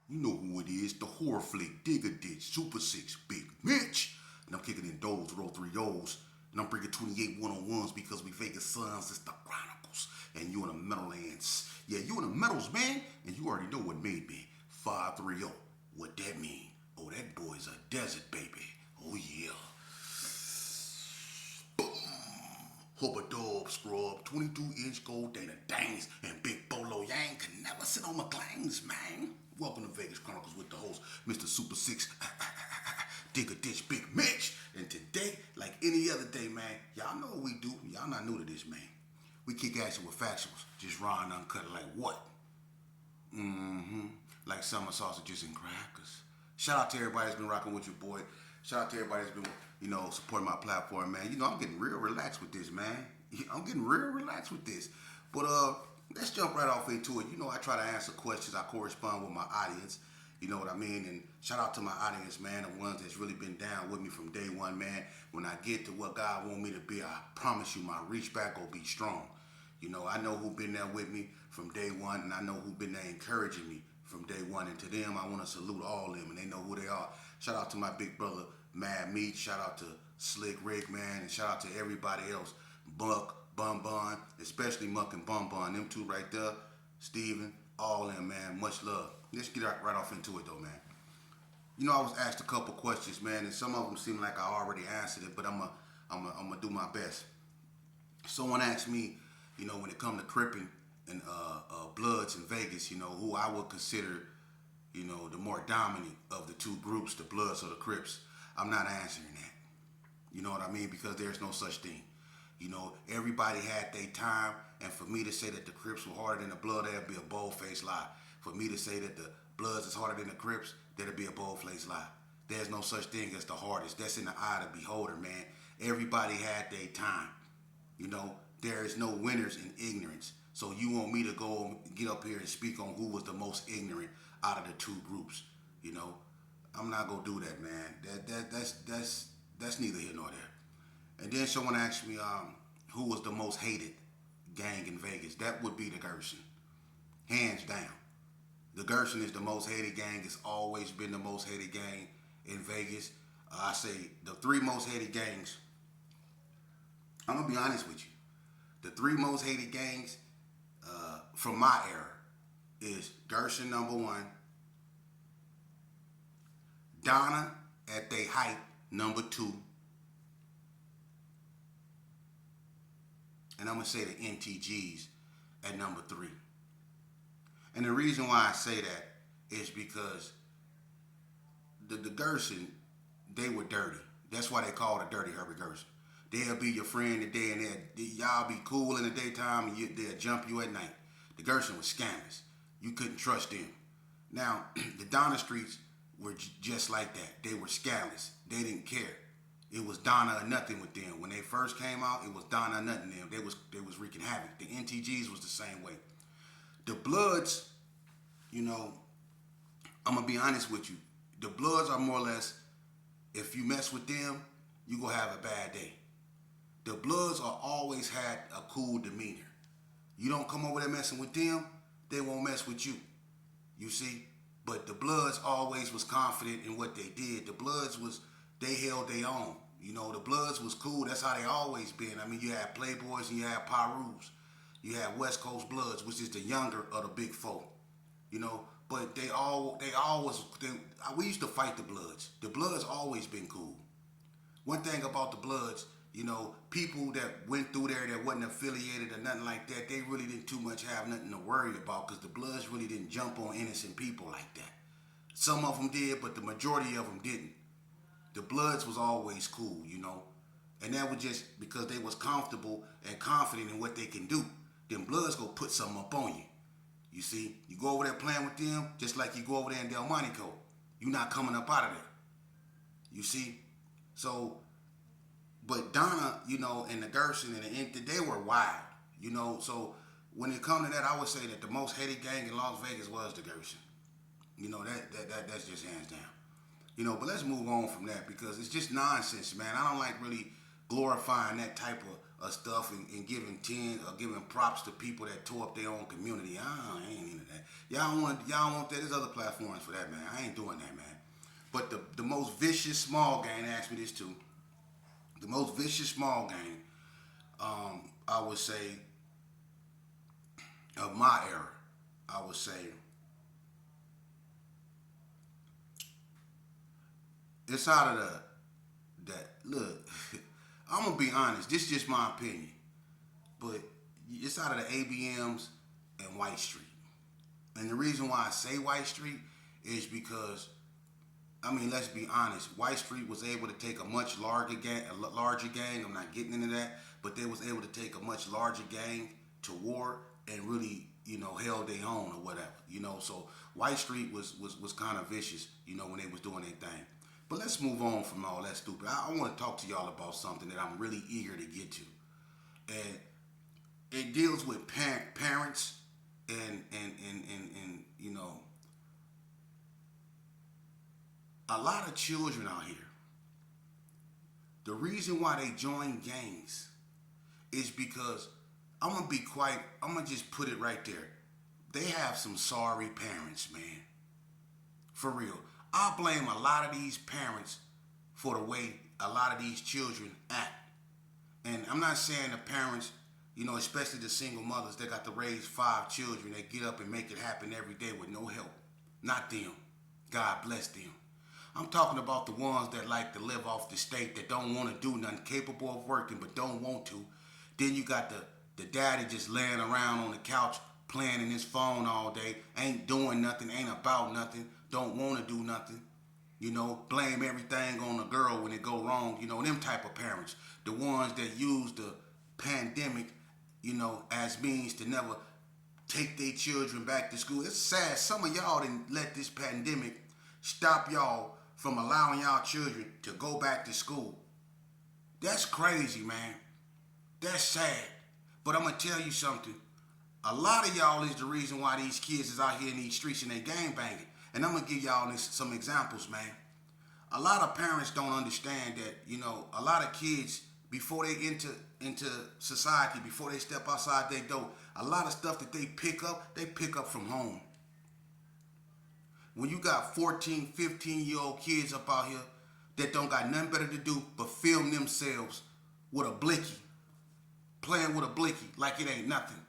You know who it is, the horror flick, Digger Ditch, Super 6, Big Mitch. And I'm kicking in those, roll 3 O's. And I'm bringing 28 one-on-ones because we Vegas sons, it's the Chronicles. And you in the Meadowlands. Yeah, you in the Meadows, man. And you already know what made me. 530. What that mean? Oh, that boy's a desert baby. Oh, yeah. Hubba Dub Scrub, 22-inch gold Dana Dangs, and Big Bolo Yang can never sit on my clangs, man. Welcome to Vegas Chronicles with the host, Mr. Super 6, Digger Ditch, Big Mitch. And today, like any other day, man, y'all know what we do. Y'all not new to this, man. We kick action with factuals, just raw and uncut like what? Like summer sausages and crackers. Shout out to everybody that's been rocking with your boy. Shout out to everybody that's been, supporting my platform, man. I'm getting real relaxed with this, man. I'm getting real relaxed with this. But let's jump right off into it. I try to answer questions. I correspond with my audience. You know what I mean? And shout out to my audience, man, the ones that's really been down with me from day one, man. When I get to what God want me to be, I promise you my reach back will be strong. I know who been there with me from day one, and I know who been there encouraging me from day one. And to them, I want to salute all of them, and they know who they are. Shout out to my big brother, Mad Meat. Shout out to Slick Rick, man. And shout out to everybody else. Buck, Bun Bun, especially Muck and Bun Bun. Them two right there. Steven, all of them, man. Much love. Let's get right off into it, though, man. I was asked a couple questions, man, and some of them seem like I already answered it, but I'm gonna do my best. Someone asked me, when it comes to cripping and Bloods in Vegas, who I would consider, the more dominant of the two groups, the Bloods or the Crips. I'm not answering that. You know what I mean? Because there's no such thing. Everybody had their time, and for me to say that the Crips were harder than the Blood, that'd be a bold-faced lie. For me to say that the Bloods is harder than the Crips, that'd be a bold-faced lie. There's no such thing as the hardest. That's in the eye of the beholder, man. Everybody had their time. There is no winners in ignorance. So you want me to go and get up here and speak on who was the most ignorant out of the two groups? I'm not gonna do that, man. That's neither here nor there. And then someone asked me, who was the most hated gang in Vegas? That would be the Gerson, hands down. The Gerson is the most hated gang. It's always been the most hated gang in Vegas. I say the three most hated gangs. I'm gonna be honest with you. The three most hated gangs from my era is Gerson number one, Donna at their height number two, and I'm going to say the NTGs at number three. And the reason why I say that is because the Gerson, they were dirty. That's why they call it a dirty Herbie Gerson. They'll be your friend today, and y'all be cool in the daytime, and they'll jump you at night. The Gerson was scammers. You couldn't trust them. Now, the Donna Streets were just like that. They were scandalous. They didn't care. It was Donna or nothing with them. When they first came out, it was Donna or nothing them. They was wreaking havoc. The NTGs was the same way. The Bloods, I'm gonna be honest with you. The Bloods are more or less, if you mess with them, you gonna have a bad day. The Bloods are always had a cool demeanor. You don't come over there messing with them, they won't mess with you. You see? But the Bloods always was confident in what they did. The Bloods they held their own. The Bloods was cool. That's how they always been. I mean, you had Playboys and you had Pyrus. You had West Coast Bloods, which is the younger of the big four. But we used to fight the Bloods. The Bloods always been cool. One thing about the Bloods, people that went through there that wasn't affiliated or nothing like that, they really didn't too much have nothing to worry about because the Bloods really didn't jump on innocent people like that. Some of them did, but the majority of them didn't. The Bloods was always cool, and that was just because they was comfortable and confident in what they can do. Them Bloods go put something up on you. You see, you go over there playing with them just like you go over there in Delmonico. You're not coming up out of there. You see, so. But Donna, and the Gerson and they were wild, So when it comes to that, I would say that the most hated gang in Las Vegas was the Gerson. That's just hands down. But let's move on from that because it's just nonsense, man. I don't like really glorifying that type stuff and giving props to people that tore up their own community. I ain't into that. Y'all want that. There's other platforms for that, man. I ain't doing that, man. But the most vicious small gang, asked me this too. The most vicious small gang, I would say, of my era, I would say, it's out of that. Look, I'm gonna be honest. This is just my opinion, but it's out of the ABMs and White Street. And the reason why I say White Street is because, I mean, let's be honest. White Street was able to take a much larger gang. I'm not getting into that, but they was able to take a much larger gang to war and really, held their own or whatever. So White Street was kind of vicious, when they was doing their thing. But let's move on from all that stupid. I want to talk to y'all about something that I'm really eager to get to, and it deals with parents and a lot of children out here. The reason why they join gangs is because I'm gonna just put it right there. They have some sorry parents, man. For real. I blame a lot of these parents for the way a lot of these children act. And I'm not saying the parents, especially the single mothers that got to raise 5 children, they get up and make it happen every day with no help. Not them. God bless them. I'm talking about the ones that like to live off the state, that don't want to do nothing, capable of working but don't want to. Then you got the daddy just laying around on the couch playing in his phone all day, ain't doing nothing, ain't about nothing, don't want to do nothing. Blame everything on the girl when it go wrong. Them type of parents. The ones that use the pandemic, as means to never take their children back to school. It's sad. Some of y'all didn't let this pandemic stop y'all from allowing y'all children to go back to school. That's crazy, man. That's sad. But I'm going to tell you something. A lot of y'all is the reason why these kids is out here in these streets and they gang banging. And I'm going to give y'all some examples, man. A lot of parents don't understand that, a lot of kids, before they enter into society, before they step outside their door, a lot of stuff that they pick up from home. When you got 14, 15-year-old kids up out here that don't got nothing better to do but film themselves with a blicky, playing with a blicky like it ain't nothing,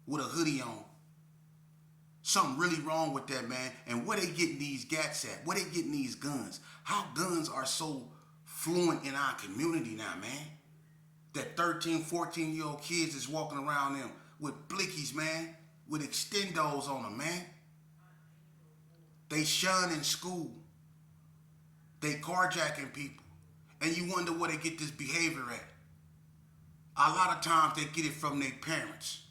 with a hoodie on. Something really wrong with that, man. And where they getting these gats at? Where they getting these guns? How guns are so fluent in our community now, man. That 13, 14-year-old kids is walking around them with blickies, man, with extendos on them, man. They shun in school. They carjacking people. And you wonder where they get this behavior at. A lot of times they get it from their parents.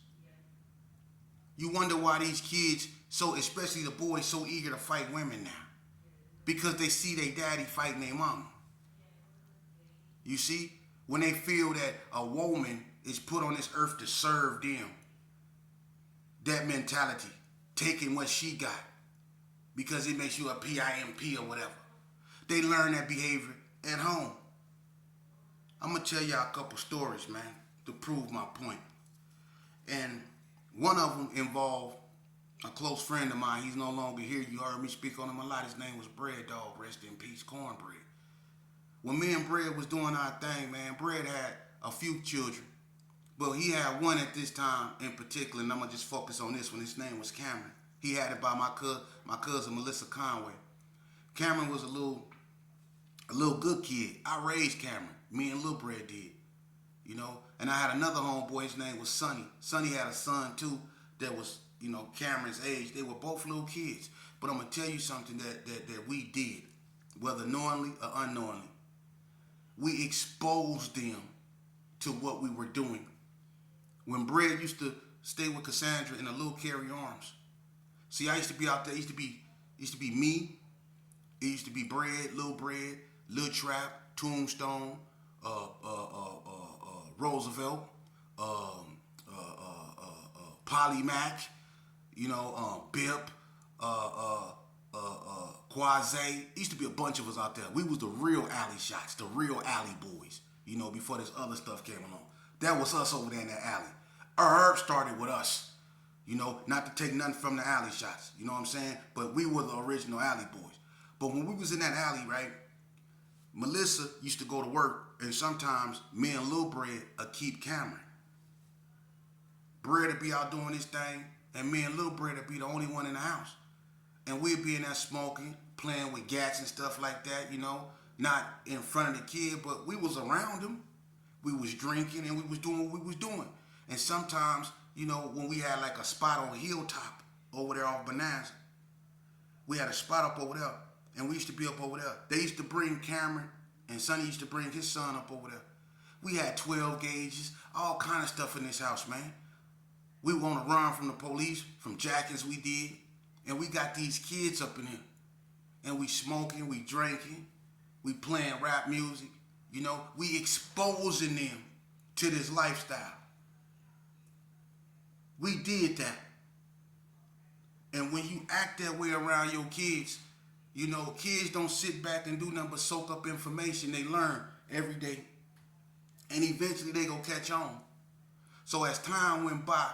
You wonder why these kids, especially the boys, so eager to fight women now. Because they see their daddy fighting their mama. You see? When they feel that a woman is put on this earth to serve them. That mentality. Taking what she got. Because it makes you a PIMP or whatever. They learn that behavior at home. I'm going to tell y'all a couple stories, man, to prove my point. And one of them involved a close friend of mine. He's no longer here. You heard me speak on him a lot. His name was Bread Dog. Rest in peace, Cornbread. When me and Bread was doing our thing, man, Bread had a few children. But he had one at this time in particular, and I'm going to just focus on this one. His name was Cameron. He had it by my cousin Melissa Conway. Cameron was a little good kid. I raised Cameron. Me and Lil Bread did. And I had another homeboy, his name was Sonny. Sonny had a son too that was, Cameron's age. They were both little kids. But I'm going to tell you something that we did, whether knowingly or unknowingly. We exposed them to what we were doing. When Bread used to stay with Cassandra in the Little Carry Arms. See, I used to be out there. It used to be me. It used to be Bread, Lil Trap, Tombstone, Roosevelt, Polly Mac, Bip, Quase. Used to be a bunch of us out there. We was the real alley shots, the real alley boys, before this other stuff came along. That was us over there in that alley. Herb started with us. You know, not to take nothing from the alley shots. You know what I'm saying? But we were the original alley boys. But when we was in that alley, right, Melissa used to go to work, and sometimes me and Lil Bread would keep Cameron. Bread would be out doing his thing, and me and Lil Bread would be the only one in the house. And we'd be in there smoking, playing with gats and stuff like that, you know, not in front of the kid, but we was around him. We was drinking and we was doing what we was doing. And sometimes, you know, when we had like a spot on Hilltop over there off Bonanza, we had a spot up over there, and we used to be up over there. They used to bring Cameron, and Sonny used to bring his son up over there. We had 12 gauges, all kind of stuff in this house, man. We want to run from the police, from jackets we did, and we got these kids up in here. And we smoking, we drinking, we playing rap music, you know, we exposing them to this lifestyle. We did that. And when you act that way around your kids, you know, kids don't sit back and do nothing but soak up information. They learn every day. And eventually they gonna catch on. So as time went by,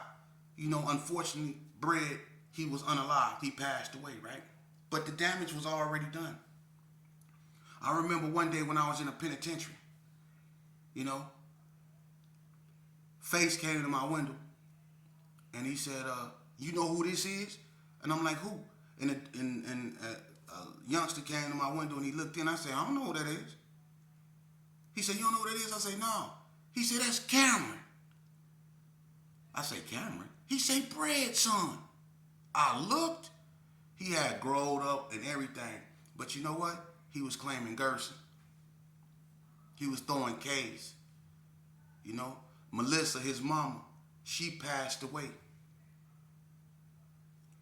you know, unfortunately, Bread, he was unalived. He passed away, right? But the damage was already done. I remember one day when I was in a penitentiary, you know, Face came to my window and he said, you know who this is? And I'm like, who? And a youngster came to my window and he looked in. I said, I don't know who that is. He said, you don't know who that is? I said, no. He said, that's Cameron. I said, Cameron? He said, Bread's son. I looked. He had growed up and everything. But you know what? He was claiming Gerson. He was throwing K's. You know? Melissa, his mama, she passed away.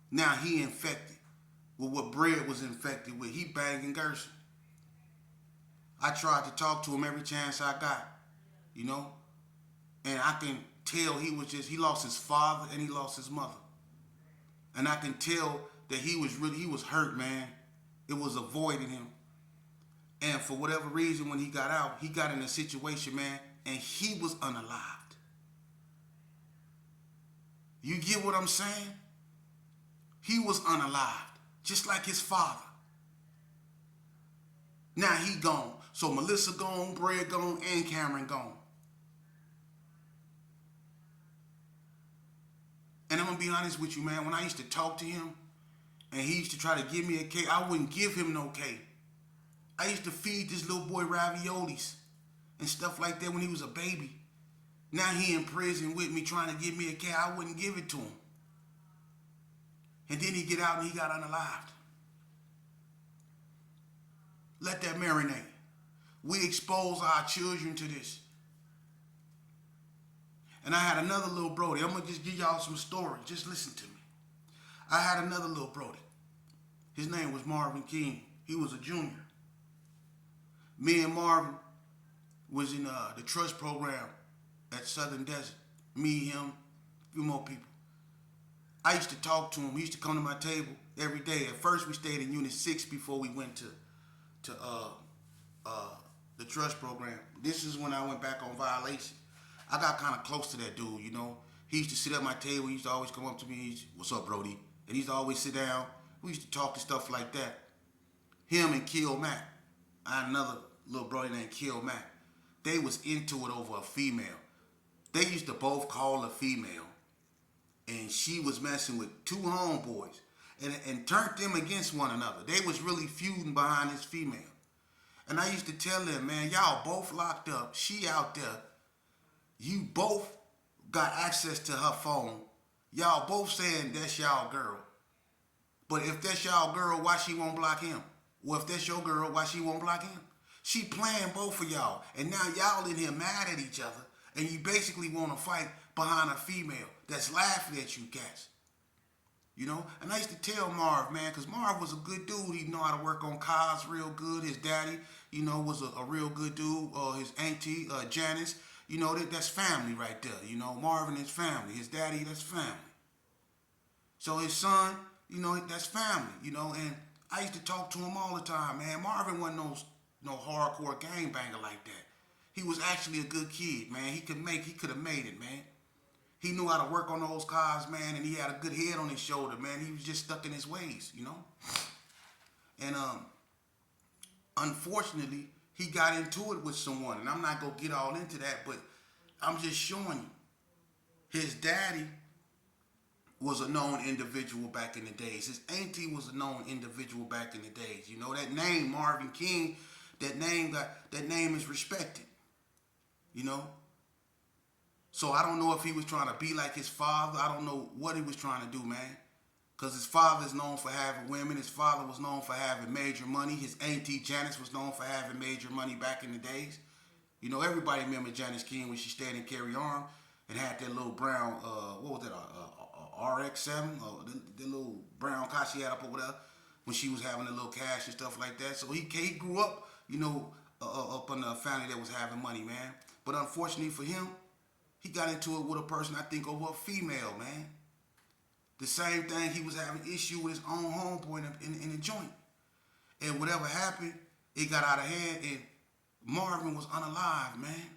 Now he infected with what Bread was infected with. He banging Gerson. I tried to talk to him every chance I got. You know? And I can tell he lost his father and he lost his mother. And I can tell that he was hurt, man. It was avoiding him. And for whatever reason, when he got out, he got in a situation, man, and he was unalived. You get what I'm saying? He was unalived, just like his father. Now he gone. So Melissa gone, Bread gone, and Cameron gone. And I'm going to be honest with you, man. When I used to talk to him and he used to try to give me a cake, I wouldn't give him no cake. I used to feed this little boy raviolis and stuff like that when he was a baby. Now he in prison with me trying to give me a cake. I wouldn't give it to him. And then he get out and he got unalived. Let that marinate. We expose our children to this. And I had another little Brody. I'm going to just give y'all some stories. Just listen to me. I had another little Brody. His name was Marvin King. He was a junior. Me and Marvin was in the trust program at Southern Desert. Me, him, a few more people. I used to talk to him. He used to come to my table every day. At first, we stayed in Unit 6 before we went to the trust program. This is when I went back on violation. I got kind of close to that dude, you know. He used to sit at my table. He used to always come up to me. What's up, Brody? And he used to always sit down. We used to talk and stuff like that. Him and Kill Mac. I had another little Brody named Kill Mac. They was into it over a female. They used to both call her female. And she was messing with two homeboys. And turned them against one another. They was really feuding behind this female. And I used to tell them, man, y'all both locked up. She out there. You both got access to her phone. Y'all both saying that's y'all girl. But if that's y'all girl, why she won't block him? Well, if that's your girl, why she won't block him? She playing both of y'all. And now y'all in here mad at each other. And you basically want to fight behind a female that's laughing at you cats. You know? And I used to tell Marv, man, because Marv was a good dude. He know how to work on cars real good. His daddy, you know, was a real good dude. His auntie, Janice, you know, that's family right there. You know, Marvin is family. His daddy, that's family. So his son, you know, that's family, you know. And I used to talk to him all the time, man. Marvin wasn't no hardcore gangbanger like that. He was actually a good kid, man. He could have made it, man. He knew how to work on those cars, man, and he had a good head on his shoulder, man. He was just stuck in his ways, you know. And unfortunately, he got into it with someone, and I'm not gonna get all into that, but I'm just showing you. His daddy was a known individual back in the days. His auntie was a known individual back in the days. You know, that name, Marvin King, that name is respected. You know? So I don't know if he was trying to be like his father. I don't know what he was trying to do, man. Because his father is known for having women. His father was known for having major money. His auntie Janice was known for having major money back in the days. You know, everybody remember Janice King when she stayed in Carry On and had that little brown, what was that, RX-7, the little brown car she had up over there when she was having a little cash and stuff like that. So he grew up, you know, up in a family that was having money, man. But unfortunately for him, he got into it with a person, I think, over a female, man. The same thing, he was having issue with his own homeboy in the joint. And whatever happened, it got out of hand, and Marvin was unalive, man.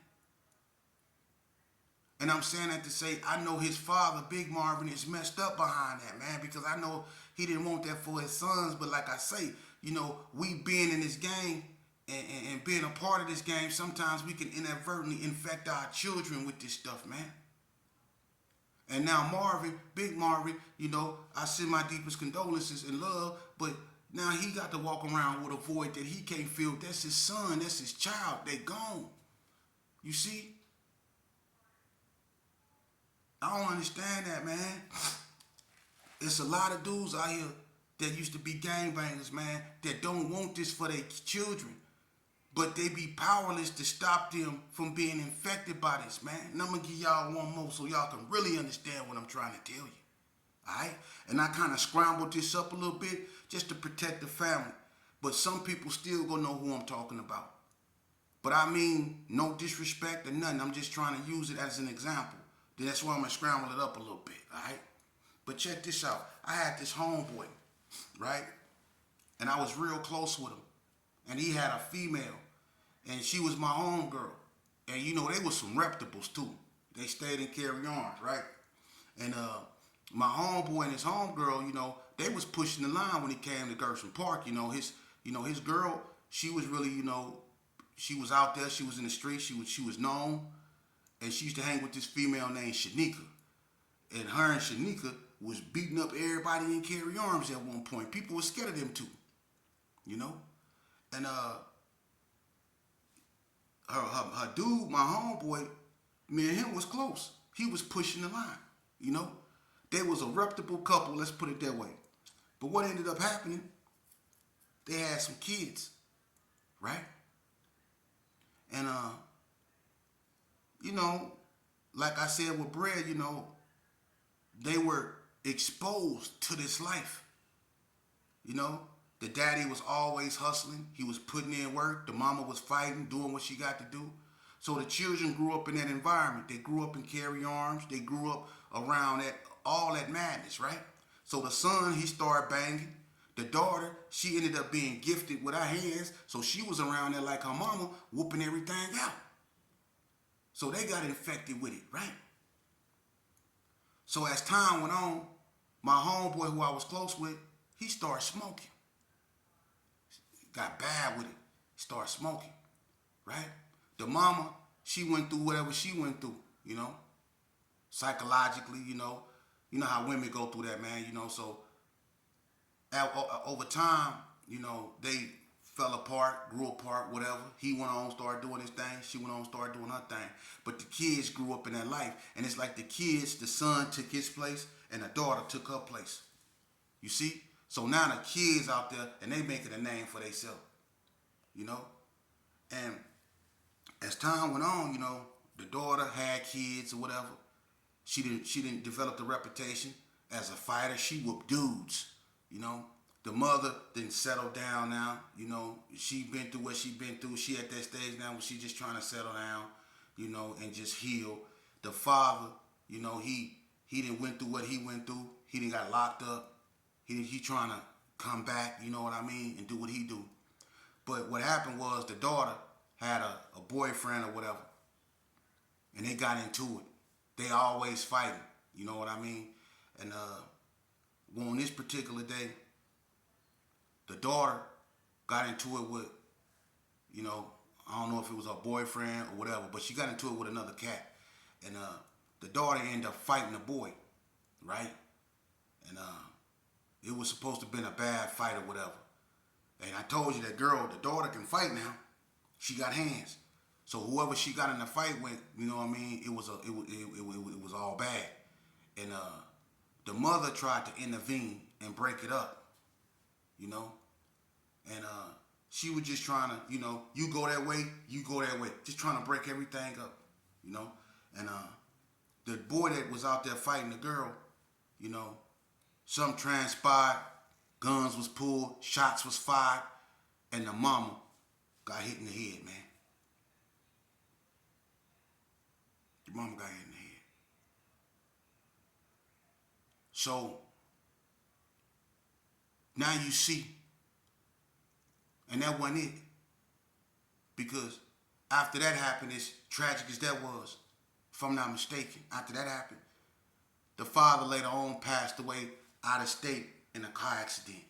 And I'm saying that to say, I know his father, Big Marvin, is messed up behind that, man, because I know he didn't want that for his sons. But like I say, you know, we being in this game and being a part of this game, sometimes we can inadvertently infect our children with this stuff, man. And now Marvin, Big Marvin, you know, I send my deepest condolences and love, but now he got to walk around with a void that he can't feel. That's his son, that's his child, they gone. You see? I don't understand that, man. It's a lot of dudes out here that used to be gangbangers, man, that don't want this for their children. But they be powerless to stop them from being infected by this, man. And I'm going to give y'all one more so y'all can really understand what I'm trying to tell you. All right? And I kind of scrambled this up a little bit just to protect the family. But some people still going to know who I'm talking about. But I mean, no disrespect or nothing. I'm just trying to use it as an example. That's why I'm going to scramble it up a little bit, all right? But check this out. I had this homeboy, right? And I was real close with him. And he had a female. And she was my homegirl. And, you know, they was some reputables, too. They stayed in Carry On, right? And my homeboy and his homegirl, you know, they was pushing the line when it came to Gershon Park. You know, his girl, she was really, you know, she was out there. She was in the street. She was known. And she used to hang with this female named Shanika. And her and Shanika was beating up everybody in Carry Arms at one point. People were scared of them too. You know? And her dude, my homeboy, me and him was close. He was pushing the line. You know? They was a reputable couple, let's put it that way. But what ended up happening, they had some kids. Right? And you know, like I said with Bread, you know, they were exposed to this life. You know, the daddy was always hustling. He was putting in work. The mama was fighting, doing what she got to do. So the children grew up in that environment. They grew up in Carry Arms. They grew up around all that madness, right? So the son, he started banging. The daughter, she ended up being gifted with her hands. So she was around there like her mama, whooping everything out. So they got infected with it, right? So as time went on, my homeboy who I was close with, he started smoking. Got bad with it. Started smoking, right? The mama, she went through whatever she went through, you know? Psychologically, you know how women go through that, man, you know? So over time, you know, they fell apart, grew apart, whatever. He went on, started doing his thing. She went on, started doing her thing. But the kids grew up in that life. And it's like the son took his place and the daughter took her place. You see? So now the kids out there, and they making a name for themselves. You know? And as time went on, you know, the daughter had kids or whatever. She didn't develop the reputation as a fighter. She whooped dudes, you know? The mother didn't settle down now, you know. She been through what she been through. She at that stage now where she just trying to settle down, you know, and just heal. The father, you know, he didn't went through what he went through. He didn't got locked up. He trying to come back, you know what I mean, and do what he do. But what happened was the daughter, had a boyfriend or whatever, and they got into it. They always fighting. You know what I mean? And well, on this particular day, the daughter got into it with, you know, I don't know if it was her boyfriend or whatever, but she got into it with another cat. And the daughter ended up fighting the boy, right? And it was supposed to have been a bad fight or whatever. And I told you that girl, the daughter can fight now. She got hands. So whoever she got in the fight with, you know what I mean, it was all bad. And the mother tried to intervene and break it up, you know. And she was just trying to, you know, you go that way, you go that way. Just trying to break everything up, you know. And the boy that was out there fighting the girl, you know, something transpired, guns was pulled, shots was fired, and the mama got hit in the head, man. The mama got hit in the head. So, now you see, and that wasn't it. Because after that happened, as tragic as that was, if I'm not mistaken, after that happened, the father later on passed away out of state in a car accident.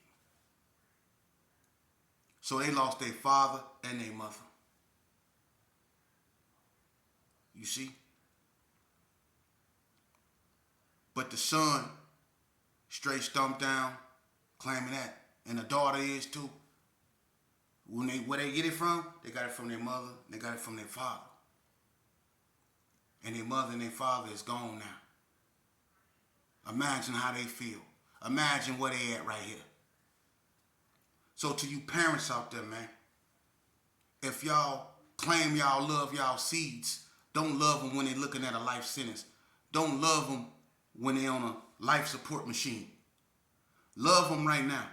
So they lost their father and their mother. You see? But the son straight stumped down, claiming that. And the daughter is too. Where they get it from? They got it from their mother. They got it from their father. And their mother and their father is gone now. Imagine how they feel. Imagine where they at right here. So to you parents out there, man, if y'all claim y'all love y'all seeds, don't love them when they're looking at a life sentence. Don't love them when they're on a life support machine. Love them right now.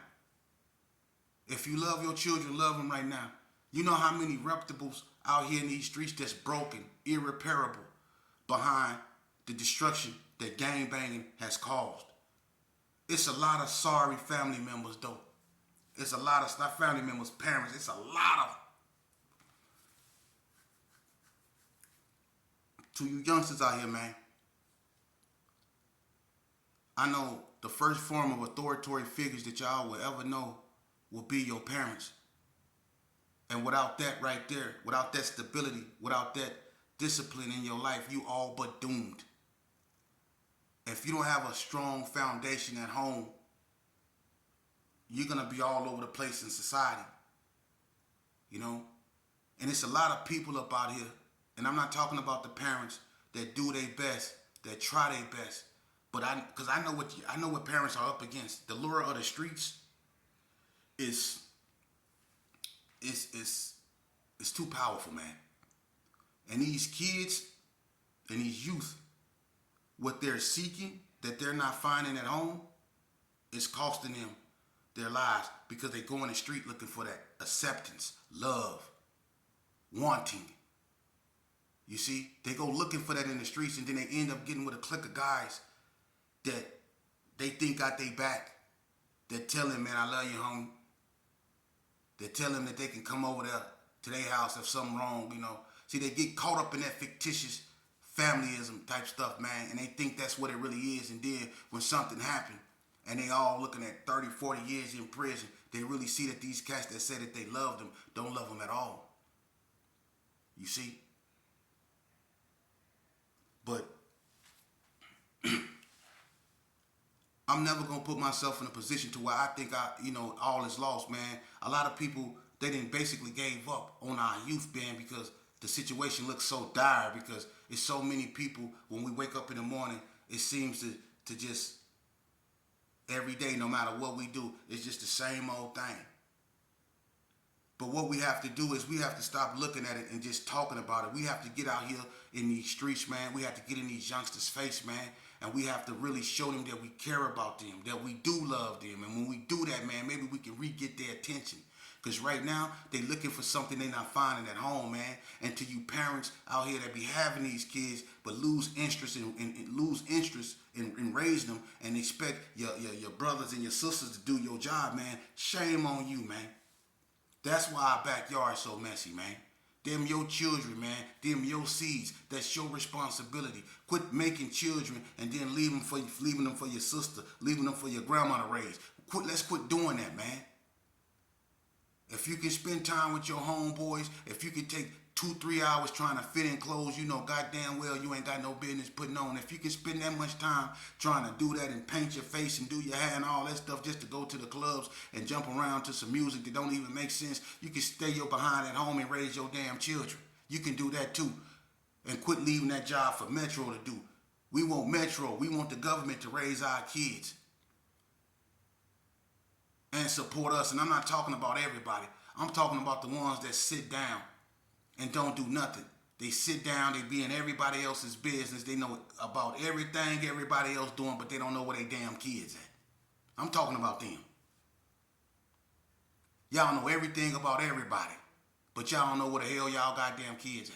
If you love your children, love them right now. You know how many reputables out here in these streets that's broken, irreparable, behind the destruction that gang banging has caused. It's a lot of sorry family members, though. It's a lot of, not family members, parents. It's a lot of. To you youngsters out here, man, I know the first form of authoritative figures that y'all will ever know will be your parents. And without that right there, without that stability, without that discipline in your life, you all but doomed. If you don't have a strong foundation at home, you're going to be all over the place in society. You know? And it's a lot of people up out here, and I'm not talking about the parents that do their best, that try their best. But because I know what parents are up against. The lure of the streets is too powerful, man. And these kids and these youth, what they're seeking that they're not finding at home, is costing them their lives because they go in the street looking for that acceptance, love, wanting. You see, they go looking for that in the streets, and then they end up getting with a clique of guys that they think got their back, that tell them, man, I love you, homie. They tell them that they can come over there to their house if something wrong, you know. See, they get caught up in that fictitious familyism type stuff, man, and they think that's what it really is. And then when something happened and they all looking at 30, 40 years in prison, they really see that these cats that say that they love them don't love them at all. You see? But I'm never going to put myself in a position to where I think all is lost, man. A lot of people, they didn't basically gave up on our youth, man, because the situation looks so dire, because it's so many people, when we wake up in the morning, it seems to just, every day, no matter what we do, it's just the same old thing. But what we have to do is we have to stop looking at it and just talking about it. We have to get out here in these streets, man. We have to get in these youngsters' face, man. And we have to really show them that we care about them, that we do love them. And when we do that, man, maybe we can re-get their attention. Because right now, they looking for something they're not finding at home, man. And to you parents out here that be having these kids but lose interest in raising them and expect your brothers and your sisters to do your job, man, shame on you, man. That's why our backyard is so messy, man. Them your children, man. Them your seeds. That's your responsibility. Quit making children and then leaving them for your sister, leaving them for your grandma to raise. Let's quit doing that, man. If you can spend time with your homeboys, if you can take 2-3 hours trying to fit in clothes you know goddamn well you ain't got no business putting on. If you can spend that much time trying to do that and paint your face and do your hair and all that stuff just to go to the clubs and jump around to some music that don't even make sense, you can stay your behind at home and raise your damn children. You can do that too. And quit leaving that job for Metro to do. We want Metro. We want the government to raise our kids and support us. And I'm not talking about everybody. I'm talking about the ones that sit down and don't do nothing. They sit down, they be in everybody else's business. They know about everything everybody else doing, but they don't know where they damn kids at. I'm talking about them. Y'all know everything about everybody, but y'all don't know where the hell y'all goddamn kids at.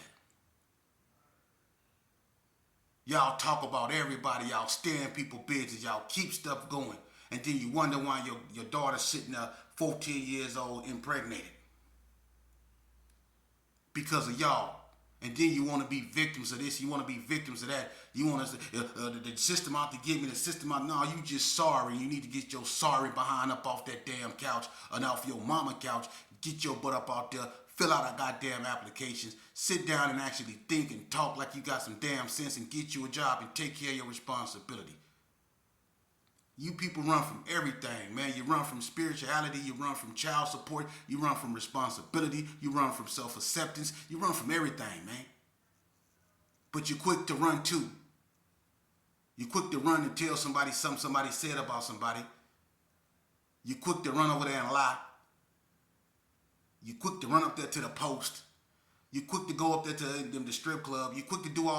Y'all talk about everybody, y'all stay in people's business, y'all keep stuff going, and then you wonder why your daughter's sitting there 14 years old impregnated. Because of y'all. And then you want to be victims of this, you want to be victims of that. You want us the system out to get me, the system out. No, you just sorry. You need to get your sorry behind up off that damn couch and off your mama couch. Get your butt up out there, fill out a goddamn applications, sit down and actually think and talk like you got some damn sense and get you a job and take care of your responsibility. You people run from everything, man. You run from spirituality. You run from child support. You run from responsibility. You run from self-acceptance. You run from everything, man. But you're quick to run too. You're quick to run and tell somebody something somebody said about somebody. You're quick to run over there and lie. You're quick to run up there to the post. You're quick to go up there to the strip club. You're quick to do all